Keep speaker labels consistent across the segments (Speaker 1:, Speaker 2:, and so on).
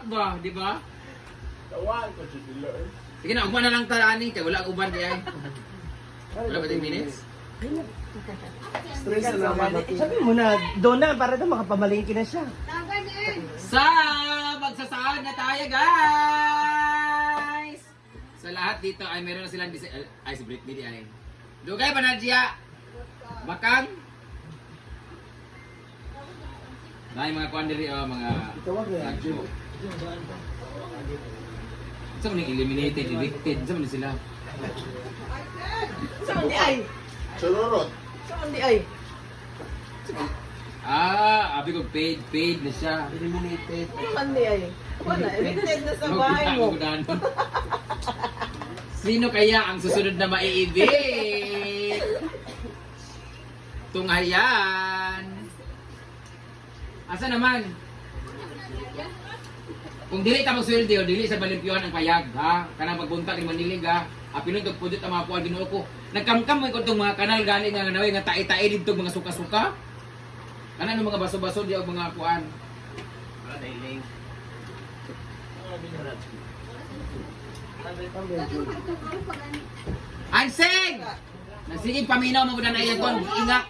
Speaker 1: ba, di ba?
Speaker 2: Tawaan ko siya sila eh.
Speaker 1: Sige na, ugman na lang tarani, kaya wala uban di ay. Wala ba 10 minutes?
Speaker 2: Stress na naman.
Speaker 3: Sabi mo na, doon na, para daw makapamalingki na siya.
Speaker 1: Sa magsasahod na tayo, guys! Sa lahat dito ay meron na silang ay si Britney di ay. Dugay ba Nadia? Bakang? Dahil mga kuan diri mga
Speaker 2: Tawag na yan.
Speaker 1: Saan mo eliminated, evicted? Saan mo sila?
Speaker 3: Saan di ay?
Speaker 2: Chururot.
Speaker 3: Saan di ay?
Speaker 1: Abi ko paid na siya.
Speaker 3: Eliminated. Saan di ay? Wala, evicted na sa bahay mo.
Speaker 1: Sino kaya ang susunod na mai-evict? Tunghayan. Asa naman? Kung dili ta magsweldo, dili sa balimpyuhan ang payag, ha? Kanang magbunta ni Manilig, ha? Apilon to pudot ang mga puan Ginoo ko. Nagkamkam mo ko tong mga kanal galing nga naway nga tae-tae dito mga suka-suka. Kana no mga baso-baso di og mga puan. Wala dailing. Anseng! Nasigig paminaw mo na iya kon, ingak.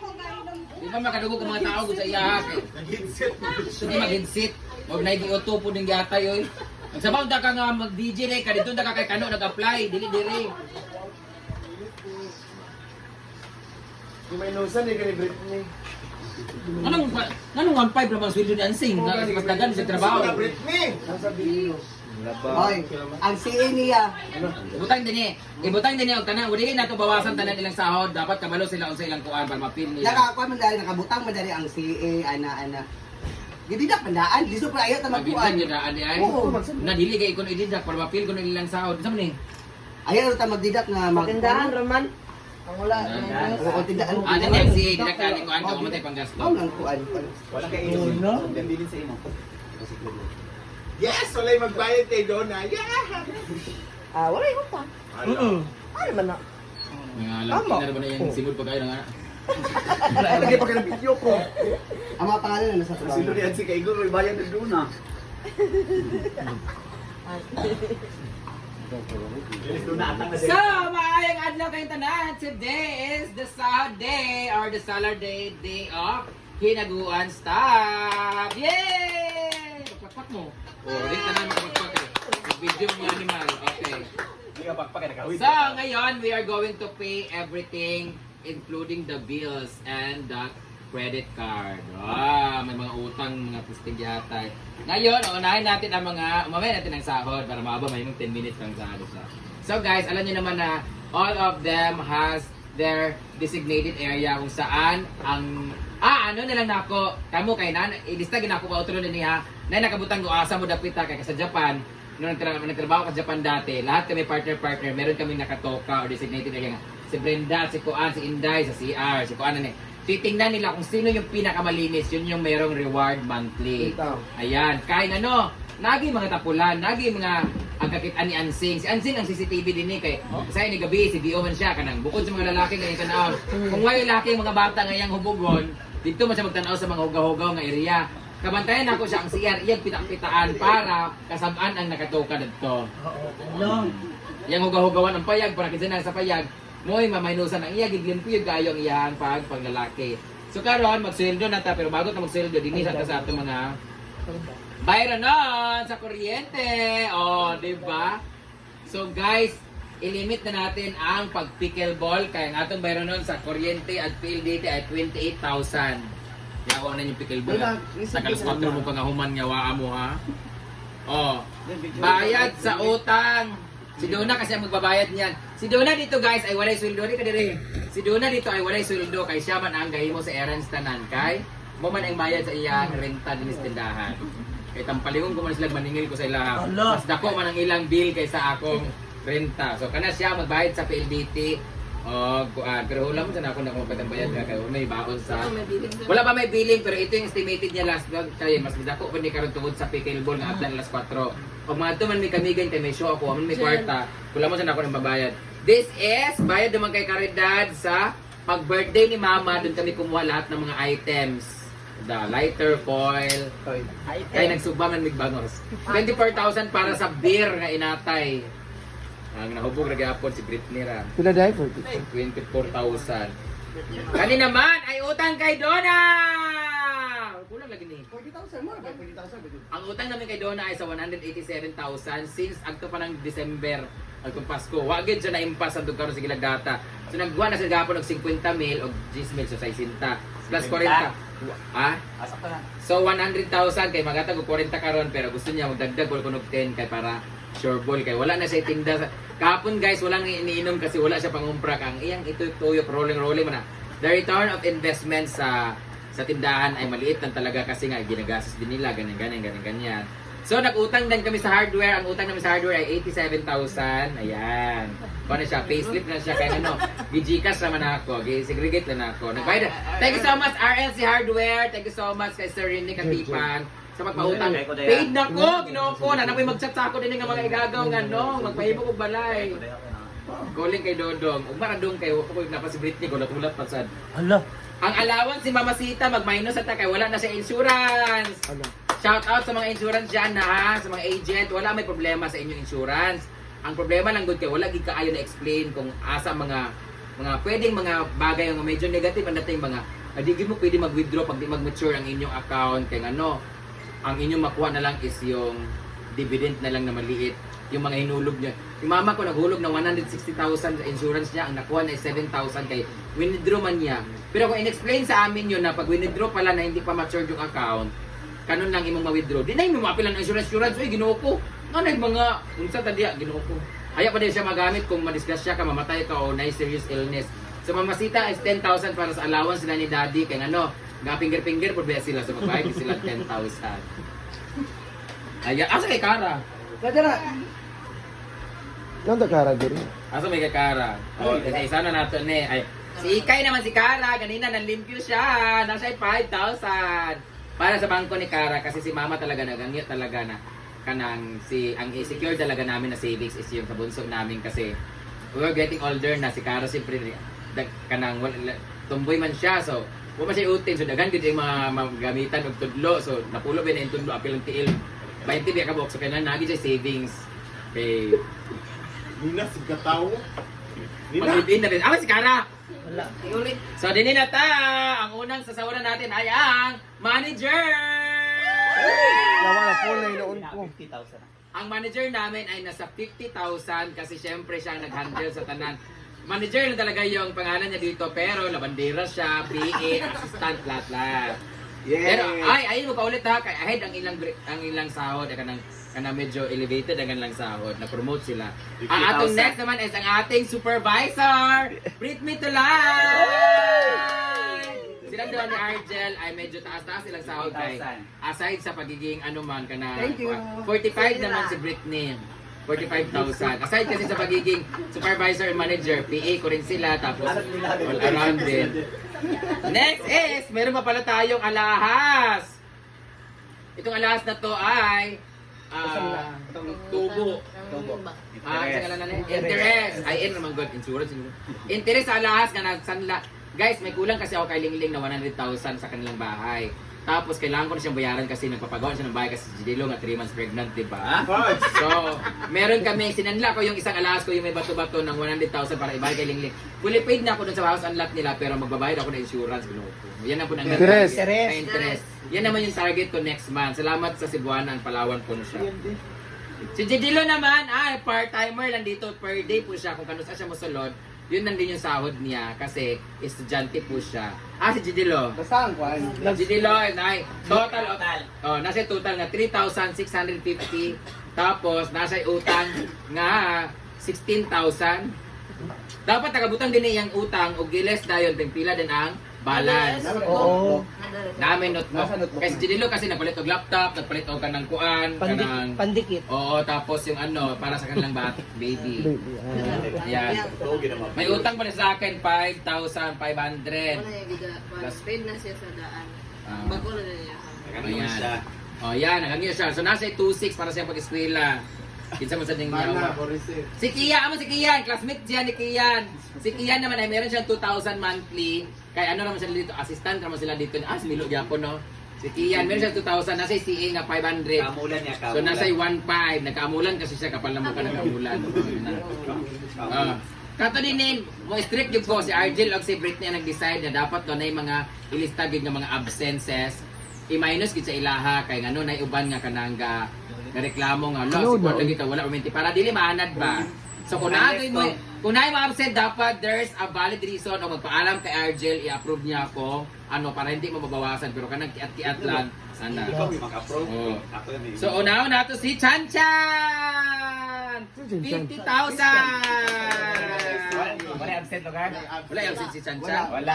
Speaker 1: Di ba makadugog ang mga tao gud sa iya ha?
Speaker 2: Nag-headset.
Speaker 1: Sige mag-headset. Huwag na i-auto po ng gatay oy. Ang sabaw da ka nga mag-DJ rin ka dito da ka kay kano nag-apply, dili diri.
Speaker 2: Yung may nusan eh, kani Britney.
Speaker 1: Anong 1.5 naman sweldo ni Ansing? Mas dagan sa trabaho.
Speaker 2: Sa Britney! Ang sabihin mo.
Speaker 3: Hoy, ang CA niya.
Speaker 1: Ibutang din eh. Ibutang din eh og tanan, wala na to bawasan tanan ilang sahod, dapat kabalo sila unsa ilang kuan para mapil nila.
Speaker 3: Nakakuha man dali, nakabutang man dali ang CA, ana-ana. Gididak pandaan, di so pa ayaw ta
Speaker 1: Mabitan
Speaker 3: magkuan.
Speaker 1: yun na ani ay.
Speaker 3: Oo.
Speaker 1: Nadili kay ikon ididak para mapil ko ilang sahod. Sa man ni?
Speaker 3: Ayaw ta magdidak nga
Speaker 4: Tindahan, Roman. Ang wala.
Speaker 3: Oo, tindahan.
Speaker 1: Ano din si ididak kani ko ang kumatay panggasto.
Speaker 3: Mao nang kuan.
Speaker 2: Wala kay ino. No? Gandilin sa imo. Yes! Wala'y magbayad kay Donna. Yeah!
Speaker 4: Wala yung pa.
Speaker 2: Ano?
Speaker 4: Ano man na?
Speaker 1: Nga lang na ba na yung simod pa kayo nga.
Speaker 2: Lagi pa ka ng video ko.
Speaker 3: Ang mga pangalan na nasa trabaho.
Speaker 2: Sino yan si Kaigo? May bayad na doon ah.
Speaker 1: So, maayong adlaw kayong tanan. Today is the Saturday or the Saturday day of Hinaguan Staff. Yay! Pagpakpak mo. Rin tanan magpagpak eh. Video mo animal. Okay.
Speaker 2: Hindi ka pagpakay nakawid.
Speaker 1: So, ngayon, we are going to pay everything including the bills and the credit card. May mga utang, mga pusting yata. Ngayon, unahin natin ang umamay natin ang sahod para maaba may 10 minutes lang sahod siya. So guys, alam niyo naman na all of them has their designated area kung saan ang ano na lang nako, kamo kay nan ilista gina ko outro ni ha. Nay nakabutang go asa mo dapit ta kay sa Japan. Nung nagtrabaho ka sa Japan dati, lahat kami partner, meron kami nakatoka or designated area nga. Si Brenda, si Kuan, si Inday, sa CR, si Kuan na titingnan nila kung sino yung pinakamalinis, yun yung merong reward monthly. Ayan, kahit nagi mga tapulan, nagi mga ang kakitaan ni Ansing. Si Ansing ang CCTV din ni kay sa ni gabi si Dio man siya kanang bukod sa mga lalaki nga tanaw. Kung may lalaki mga bata nga yang hubugon, dito man siya magtanaw sa mga hugaw-hugaw nga area. Kabantayan ako siya ang CR, iyang pitak-pitaan para kasabaan ang nakatoka dito. Yang hugaw-hugawan ang payag para kinsa na sa payag. Moy mamaynusan ang iya giglim ko yung kayo ang iyahan paglalaki. So karon magsweldo na ta pero bago ta magsweldo dinhi sa ato mga bayran na sa kuryente. Di ba? So guys, ilimit na natin ang pag-pickleball kaya ang atong bayran nun sa kuryente at PLDT ay 28,000. Kaya ako na yung pickleball. Sa kalas 4 mo pa nga human nga waa mo ha. Bayad sa utang. Si Donna kasi ang magbabayad niyan. Si Donna dito guys ay walay sweldo rin kadiri. Si Donna dito ay walay sweldo kay siya man ang gahimo sa errands tanan kay mo man ang bayad sa iyang renta din sa tindahan. Kay tampalingon ko man sila maningil ko sa ila. Mas dako man ang ilang bill kaysa akong renta. So kana siya magbayad sa PLDT. Pero wala mo sa ako na kung magpatambayad ka kay may baon sa wala pa may billing pero ito yung estimated niya last vlog kay mas dako pa ni karon tungod sa pickleball nga atlan alas 4. Pag mga man may kamigan kay may show ako, may kwarta, wala mo sa ako ng babayad. This is bayad naman kay Caridad sa pag-birthday ni Mama, doon kami kumuha lahat ng mga items. the lighter foil. Kaya nagsugba man mig bangos. 24,000 para sa beer nga inatay. Ang nahubog na gyapon si Britney ra.
Speaker 2: Pila dai 40.
Speaker 1: 24,000. Kani naman ay utang kay Donna. Kulang lagi ni.
Speaker 3: 40,000 mo, 40,000.
Speaker 1: Ang utang namin kay Donna ay sa 187,000 since agto pa ng December agtong Pasko. Wa gid siya na-impas ang karon sa gilagdata. So nagwa na sa gapon og 50 mil og 10 mil so 60 plus 40. Ah? So 100,000 kay magatag og 40 karon pero gusto niya magdagdag wala kunog 10 kay para sure ball kay wala na siya tinda. Kahapon guys wala nang iniinom kasi wala siya pangumpra kang iyang ito tuyok rolling man na. The return of investment sa tindahan ay maliit lang talaga kasi nga ginagastos din nila ganyan. So nag-utang din kami sa hardware. Ang utang namin sa hardware ay 87,000. Ayan. Paano siya? Payslip na siya kay ano. Gigikas naman ako. Segregate na ako. Nagbayad. Thank you so much RLC Hardware. Thank you so much kay Sir Rini Katipan sa magpautang. Paid na ko. Ginoo ko. Nanapoy mag-chat sa ako din nga mga igagaw nga no. Magpahibok og balay. Calling kay Dodong. Ug maradong kay ko napa si Britney gulat-ulat pasad.
Speaker 2: Hala.
Speaker 1: Ang allowance si Mamasita mag-minus at kay wala na siya insurance.
Speaker 2: Hala.
Speaker 1: Shout out sa mga insurance dyan na ha, sa mga agent, wala may problema sa inyong insurance. Ang problema lang good kay wala gid kaayo na explain kung asa mga pwedeng mga bagay nga medyo negative ang dating mga di mo pwede mag-withdraw pag di mag-mature ang inyong account kay ano, ang inyong makuha na lang is yung dividend na lang na maliit. Yung mga hinulog niya. Yung mama ko naghulog ng 160,000 sa insurance niya, ang nakuha na is 7,000 kay withdraw man niya. Pero kung in-explain sa amin yun na pag withdraw pala na hindi pa matured yung account, kanon lang imong ma-withdraw. Di na imong mapilan ng insurance. Uy, ginoo ko. Ano mga, unsa tadiya, ginoo ko. Haya pa din siya magamit kung madisgrasya ka, mamatay ka o na serious illness. So Mamasita is 10,000 para sa allowance sila ni Daddy. Kaya ano, finger-finger po ba sila. So magbayad sila 10,000. Ayan, asa kay Kara?
Speaker 3: Kadara.
Speaker 2: Nanda kara diri.
Speaker 1: Asa may kay Kara? O, isa na nato ni. Ay, si Ikay naman si Kara. Ganina, nanlimpyo siya. Nasa 5,000. Para sa bangko ni Kara kasi si mama talaga nagangit talaga na kanang ang secure talaga namin na savings is yung kabunso namin kasi we're getting older na si Kara siyempre kanang tumboy man siya so wala siya utin so daghan gid yung mga gamitan og tudlo so napulo ba na yung tudlo apil ng tiil 20 biya ka box so kailan nagi siya savings kay
Speaker 2: Nina si kataw.
Speaker 1: mag-live-in na rin. Si Kara!
Speaker 4: Wala.
Speaker 1: Ulit. So, din na ta. Ang unang sasawaran natin ay ang manager!
Speaker 2: Nawa na po na inoon ko.
Speaker 1: Ang manager namin ay nasa 50,000 kasi syempre siya ang nag-handle sa tanan. Manager na talaga yung pangalan niya dito pero labandera siya, PA, assistant, lahat. Pero ayun mo paulit ha, kay ahead ang ilang sahod kanang medyo elevated ang ilang sahod, na-promote sila. Ang atong next naman is ang ating supervisor, Britney Tulay! Silang doon ni Argel ay medyo taas-taas silang sahod kay aside sa pagiging ano man kana
Speaker 3: Thank you.
Speaker 1: 45 naman si Britney. 45,000. Aside kasi sa pagiging supervisor and manager, PA ko rin sila tapos all around din. Next is, meron pa pala tayong alahas. Itong alahas na to ay tubo. Interest. Ay, naman good. Insurance. Interest sa alahas nga nagsanla. Guys, may kulang kasi ako kay Lingling na 100,000 sa kanilang bahay. Tapos kailangan ko na siyang bayaran kasi nagpapagawa siya ng bahay kasi si Jidilo nga 3 months pregnant, di ba? So, meron kami, sinanla ko yung isang alahas ko yung may bato-bato ng 100,000 para ibayad kay Lingling. Fully paid na ako dun sa house unlock nila pero magbabayad ako ng insurance. Yan na po ng
Speaker 2: Interest.
Speaker 1: interest. Yan naman yung target ko next month. Salamat sa Cebuana, ang Palawan po na siya. Si Jidilo naman, ay part-timer lang dito. Per day po siya. Kung kano siya musulod, yun nandun yung sahod niya kasi estudyante po siya. Si Jidilo.
Speaker 3: Basta ang kwan.
Speaker 1: Jidilo, ay nasa total nga 3,650. Tapos, nasa utang nga 16,000. Dapat nakabutang din yung utang o giles dayon pila din ang balance.
Speaker 2: Oo.
Speaker 1: Namin
Speaker 3: Nasa
Speaker 1: notebook.
Speaker 3: notebook.
Speaker 1: Kasi Jidilo kasi nagpalit og laptop, nagpalit og kanang kuan, kanang
Speaker 4: Pandikit.
Speaker 1: oo, tapos yung ano, para sa kanilang baby.
Speaker 2: Baby.
Speaker 1: Yan. May utang pa rin sa akin, 5,500.
Speaker 5: Plus paid na siya sa daan.
Speaker 1: Ah.
Speaker 5: Bago na niya.
Speaker 1: Ayan. Oh, yan, nagangyo siya. So, nasa 2,600 para sa pag-eskwela. Kinsa mo sa ding
Speaker 2: Mana,
Speaker 1: yawa.
Speaker 2: Borisir.
Speaker 1: Si Kian, si Kian, classmate siya ni Kian. Si Kian naman ay meron siyang 2,000 monthly. Kaya ano naman sila dito, assistant naman sila dito. Si Milo Japon, no? Si Kian, meron siya 2,000. Nasa CA nga 500.
Speaker 2: Kamulan niya,
Speaker 1: So nasa 1,500. Nagkaamulan kasi siya kapal na mukha nagkaamulan. Kato din mo strict yung ko si Argel o si Britney ang nag-decide na dapat to na yung mga ilista gid nga mga absences i-minus gid sa ilaha kay ngano na uban nga kanangga nga reklamo nga lo support lagi ka wala umenti para dili maanad ba. So kung naay mo absent dapat there's a valid reason o magpaalam kay Argel i-approve niya ako ano para hindi mo mabawasan pero kanang kiat-kiat lang sana.
Speaker 2: Ikaw yung mag-approve.
Speaker 1: Oh.
Speaker 2: Ako yung
Speaker 1: So unaw nato si Chanchan! 50,000!
Speaker 2: Wala absent lugar?
Speaker 1: Wala yung si Chanchan?
Speaker 2: Wala.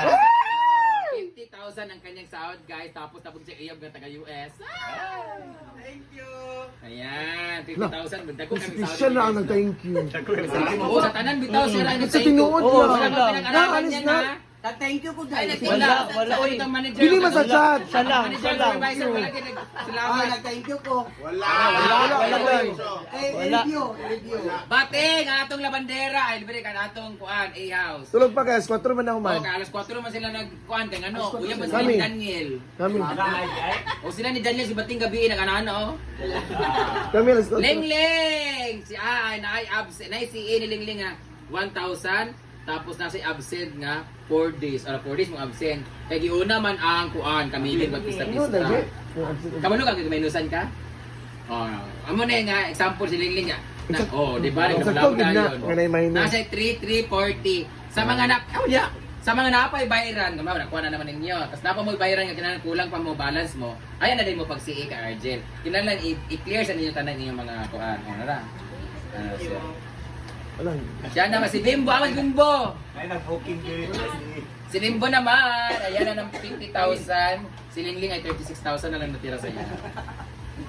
Speaker 1: 50,000 ang kanyang sahod guys tapos siya iyab nga taga US.
Speaker 2: Thank you.
Speaker 1: Ayan, 50,000 magdako kami sahod.
Speaker 6: Siya na ang nag-thank you.
Speaker 1: Oo, sa tanan bitaw siya lang
Speaker 6: Sa tinuod
Speaker 1: Oo,
Speaker 6: lang.
Speaker 1: wala pa pinag-aralan niya na.
Speaker 3: Thank you po
Speaker 1: Ay,
Speaker 3: guys.
Speaker 1: nagtila.
Speaker 4: Wala,
Speaker 1: Sa itong manager.
Speaker 6: Dili man sa chat.
Speaker 4: Siya lang,
Speaker 1: Manager,
Speaker 4: siya lang.
Speaker 1: supervisor, wala din
Speaker 3: Ah,
Speaker 1: salamat.
Speaker 3: nag-thank you po.
Speaker 2: Wala.
Speaker 3: Review.
Speaker 1: Bating, atong labandera. Ay, libre ka na atong kuan, A-house.
Speaker 6: Tulog pa guys, 4 man ako man.
Speaker 1: Okay, alas 4 man sila nagkuhan kay ano, uyab man sila
Speaker 6: Kami.
Speaker 1: ni Daniel.
Speaker 6: Kami.
Speaker 1: O sila ni Daniel si Bating gabi nag-ano.
Speaker 6: Kami alas 4.
Speaker 1: Lingling! Si naay absent, naay si ni Lingling nga 1,000 tapos nasa absent nga 4 days. 4 days mong absent. Kay giuna man ang kuan kamilin
Speaker 6: Ano
Speaker 1: magpista-pista.
Speaker 6: lagi?
Speaker 1: Kamano ka minusan ka? Oh, amo na nga example si Lingling nga. Di ba?
Speaker 6: Sakto
Speaker 1: Nagpalaw
Speaker 6: gid na,
Speaker 1: yun.
Speaker 6: kanay minus.
Speaker 1: Nasa 3,340. Sa mga sa mga napay bayaran, kamaw nakuha na naman ninyo. Tapos napa mo bayaran nga kinahanglan kulang pa mo balance mo. Ayan na din mo pag CA ka Argel. Kinahanglan i-clear sa ninyo tanan ninyong mga kuan. Ano ra? So,
Speaker 6: Walang.
Speaker 1: siya naman si Bimbo, ang Bimbo.
Speaker 2: Ay, nag-booking yun.
Speaker 1: Si Bimbo naman, ayan na ng 50,000. Si Lingling ay 36,000 na lang natira sa iya.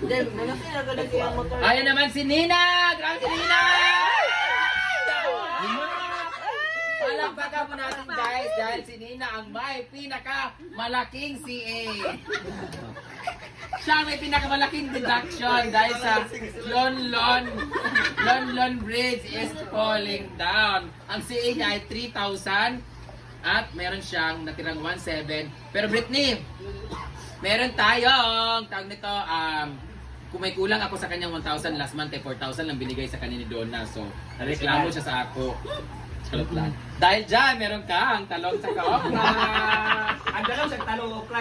Speaker 4: Then, malaki na ganun siya ang motor.
Speaker 1: Ayan naman si Nina! Grabe si Nina! Palakpakan mo natin guys dahil si Nina ang may pinakamalaking CA. Siya ang may pinakamalaking deduction dahil sa Lon Bridge is falling down. Ang CA niya ay 3,000 at meron siyang natirang 1,700. Pero Britney, meron tayong tawag nito kung may kulang ako sa kanyang 1,000 last month ay 4,000 lang binigay sa kanya ni Donna. So, nareklamo siya sa ako. Charot lang. Dahil dyan, meron kang talong sa kaokra.
Speaker 2: Ang dalaw sa talong okra.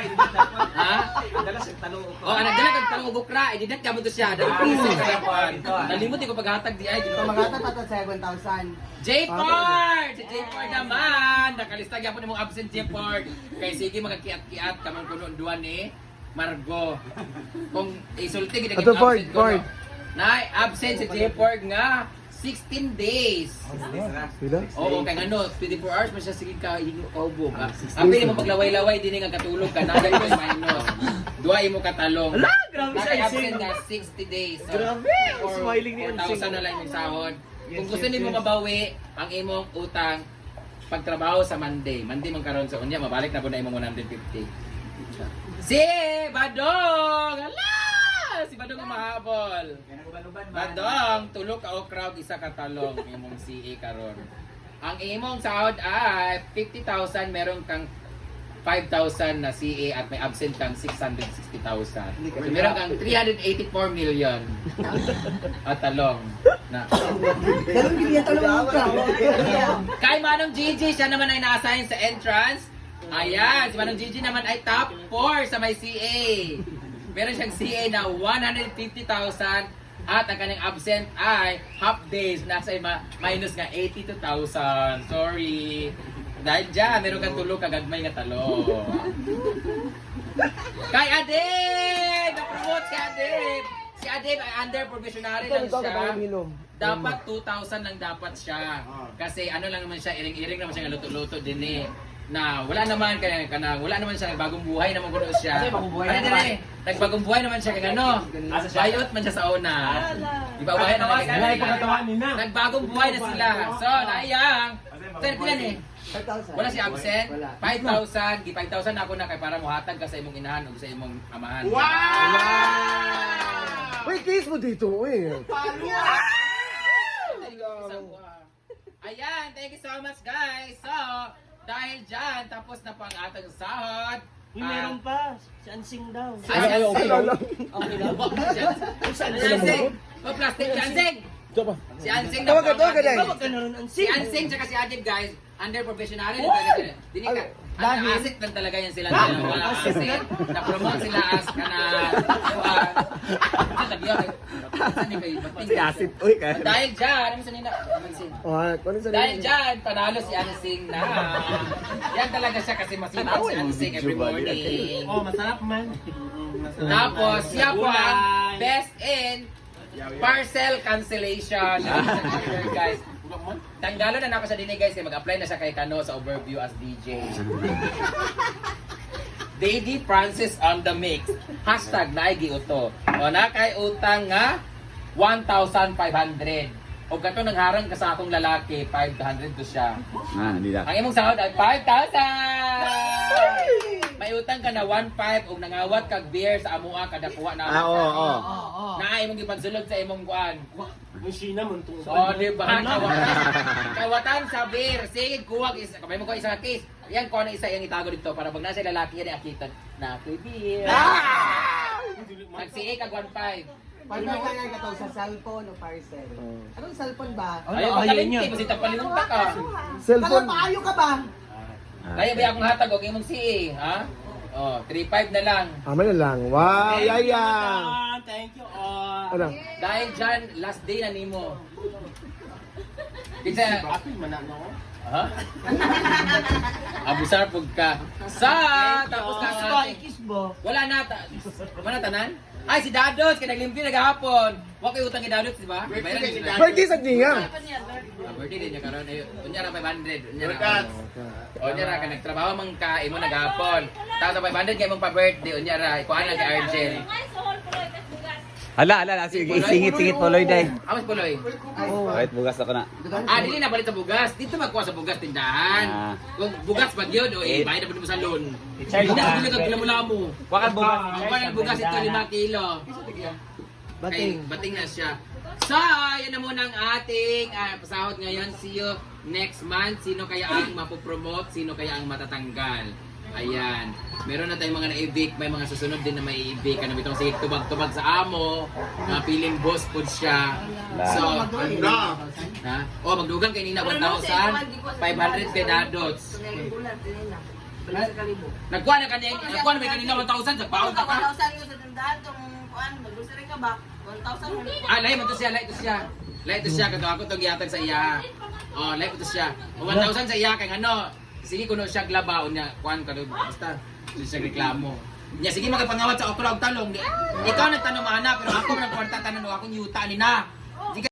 Speaker 1: Ha?
Speaker 2: Ang dalaw sa talong okra.
Speaker 1: Oh, nagdala kang talong ugokra. Edinat ka mo to siya. Dahil piso sa kapan. Nalimot ko paghatag di ay.
Speaker 3: Pamagata pa 7,000.
Speaker 1: J-Port! Si J-Port naman! Nakalista gyapon nimong absent J-Port. Kay sige magkiat-kiat kamang kuno duwan ni Margo. Kung isulti gid
Speaker 6: Ato, Ford, Ford.
Speaker 1: Na absent si J-Port nga 16 days.
Speaker 6: Sila?
Speaker 1: Oo, kay ano, 24 hours man siya sige ka hinubog. Ang pili mo paglaway-laway dinhi nga katulog ka na dali minus. Duwa imo katalong.
Speaker 4: Ala, grabe siya
Speaker 1: Absent
Speaker 4: ising.
Speaker 1: nga 60 days. So,
Speaker 4: Grabe, smiling ni
Speaker 1: 4,000 na lang imong sahod. Kung gusto nimo mabawi ang imong utang pagtrabaho sa Monday man karon sa unya mabalik na po na imong 150. Si Badong! Ala! Si Badong ang mahabol. Badong, tulog ka o crowd isa ka talong imong CA karon. Ang imong sahod ay 50,000, meron kang 5,000 na CA at may absent kang 660,000. So, meron kang 384 million at talong. Na.
Speaker 3: Ganun din yan talong ka.
Speaker 1: Kay Manong Gigi, siya naman ay na-assign sa entrance. Ayan, si Manong Gigi naman ay top 4 sa may CA. Meron siyang CA na 150,000 at ang kanyang absent ay half days. Nasa minus nga 82,000. Sorry. Dahil dyan, meron kang tulog kagagmay nga talo. Kay Adib! Na-promote si Adib! Si Adib ay under probationary lang
Speaker 6: Ikaw ka
Speaker 1: siya.
Speaker 6: ba minom?
Speaker 1: Dapat 2,000 lang dapat siya. Kasi ano lang naman siya, iring-iring naman siya luto-luto din eh. Na wala naman wala naman siya nagbagong buhay naman kuno siya.
Speaker 2: Kasi bagong buhay
Speaker 1: Ano
Speaker 2: naman.
Speaker 1: din eh, nagbagong buhay naman siya kay ano. Bayot man siya sa una. Di ba bayan naman siya. Nagbagong buhay na sila. So, naiyang. So, pilan eh.
Speaker 3: 5,000.
Speaker 1: Wala si absent.
Speaker 3: Wala.
Speaker 1: 5,000. Gi 5,000 ako na kay para muhatag ka sa imong inahan o sa imong amahan.
Speaker 6: Wait, case mo dito, eh.
Speaker 1: Ayan, thank you so much guys. So, dahil dyan, tapos na po ang atang sahod.
Speaker 4: Uy, meron pa. Si Ansing daw.
Speaker 1: Ay,
Speaker 6: Okay lang.
Speaker 4: Okay lang.
Speaker 1: Si Ansing! Oh, plastic si Ansing!
Speaker 6: Ito pa.
Speaker 1: Si Ansing na
Speaker 6: Tawag ka, tawag ka, Day.
Speaker 4: Tawag ka na rin,
Speaker 1: Si
Speaker 4: Ansing.
Speaker 1: Ansing tsaka si Ajib guys, under professional Dini ka.
Speaker 3: Dahil-
Speaker 1: Asset lang talaga yan sila. Wala asset. Na-promote sila as ka na...
Speaker 6: Si Asit. Uy, kaya.
Speaker 1: Dahil dyan, ano sa nila? Ansing.
Speaker 6: Oh, ano sa
Speaker 1: Dahil dyan, panalo si Ansing na. Yan talaga siya kasi masipag si Ansing every morning.
Speaker 4: Oh, masarap man.
Speaker 1: Tapos, siya po ang best in parcel cancellation. Guys, tanggalon na ako sa dinig guys, kaya mag-apply na siya kay Kano sa overview as DJ. Daddy Francis on the mix. Hashtag naigi uto. O na kay utang nga 1,500. O gato nang harang ka sa akong lalaki, 500 to siya.
Speaker 7: Hindi na.
Speaker 1: Ang imong sahod ay 5,000! May utang ka na 1,500 ug nangawat kag beer sa amua kada kuha na.
Speaker 6: Oo.
Speaker 1: Na imong gipagsulod sa imong kuan.
Speaker 4: Yung Sheena mo itong...
Speaker 1: Oh, di ba? Kawatan sa beer. Sige, kuwag isa. Kamay mo ko isang case. Yan ko na isa yung itago dito para pag nasa lalaki yan akitan na ako'y beer. Nagsiik kag 1,500.
Speaker 3: Pag may kaya ka to sa cellphone o parcel. Anong cellphone ba?
Speaker 1: Ayaw ka kalinti, masita palimunta ka.
Speaker 6: Cellphone.
Speaker 3: Paayo ka ba?
Speaker 1: Kaya ba akong hatag o imong CA, ha? Oh, 3,500 na lang.
Speaker 6: Aman na lang. Wow, yaya.
Speaker 4: Thank you all.
Speaker 6: Ano?
Speaker 1: Dahil dyan, last day na nimo. Kita,
Speaker 4: Apil man na ako.
Speaker 1: ha? Abusar pug ka. Sa, tapos ka
Speaker 4: Kiss ba? Kiss ba?
Speaker 1: wala na, wala tanan? Ay, si Dados, kaya naglimpyo naghapon. Huwag kayo utang kay Dados, di ba? Bayaran niyo si Dados.
Speaker 6: Birthday sa niya.
Speaker 1: Birthday din niya karon. Unya ra 500. Unya ra. Unya ra ka nagtrabaho man ka imo naghapon. Tapos 500 kay imong pa-birthday. Unya ra ikuan lang kay Argel.
Speaker 7: Hala. Sige, singit puloy day.
Speaker 1: Amas puloy.
Speaker 7: Wait, bugas ako na.
Speaker 1: Dili na balit sa bugas. Dito magkuha sa bugas tindahan. Kung bugas pag yun, bayad na po mo sa loan. Bugas dili kag lamu-lamu.
Speaker 7: Wakan bugas.
Speaker 1: Kuha ng bugas ito 5 kilo. Bating. Bating na siya. So, yan na muna ang ating pasahod ngayon. See you next month. Sino kaya ang mapopromote? Sino kaya ang matatanggal? Ayan. Meron na tayong mga na-evict. May mga susunod din na may evict. Ano bitong sige tubag-tubag sa amo. Piling boss po siya. So, ha? Oh, magdugang kay Nina 1,500 kay Dadots. Nagkuha na may kanina 1,000 sa baon ka ka.
Speaker 5: 1,000 yung sa tindahan, itong kuan, mag-grocery ka ba? 1,000.
Speaker 1: Lahi mo to siya, lahi to siya. Lahi to siya, kagawa ko to giyatag sa iya. Oh, lahi ko to siya. O 1,000 sa iya, kay ano, sige kuno siya glabaon niya, kuan ka doon, basta, hindi siya reklamo. Niya, sige magpangawat sa okra og talong. Ikaw nagtanong ana, pero ako nagkwarta tanan ako yung yuta ni na.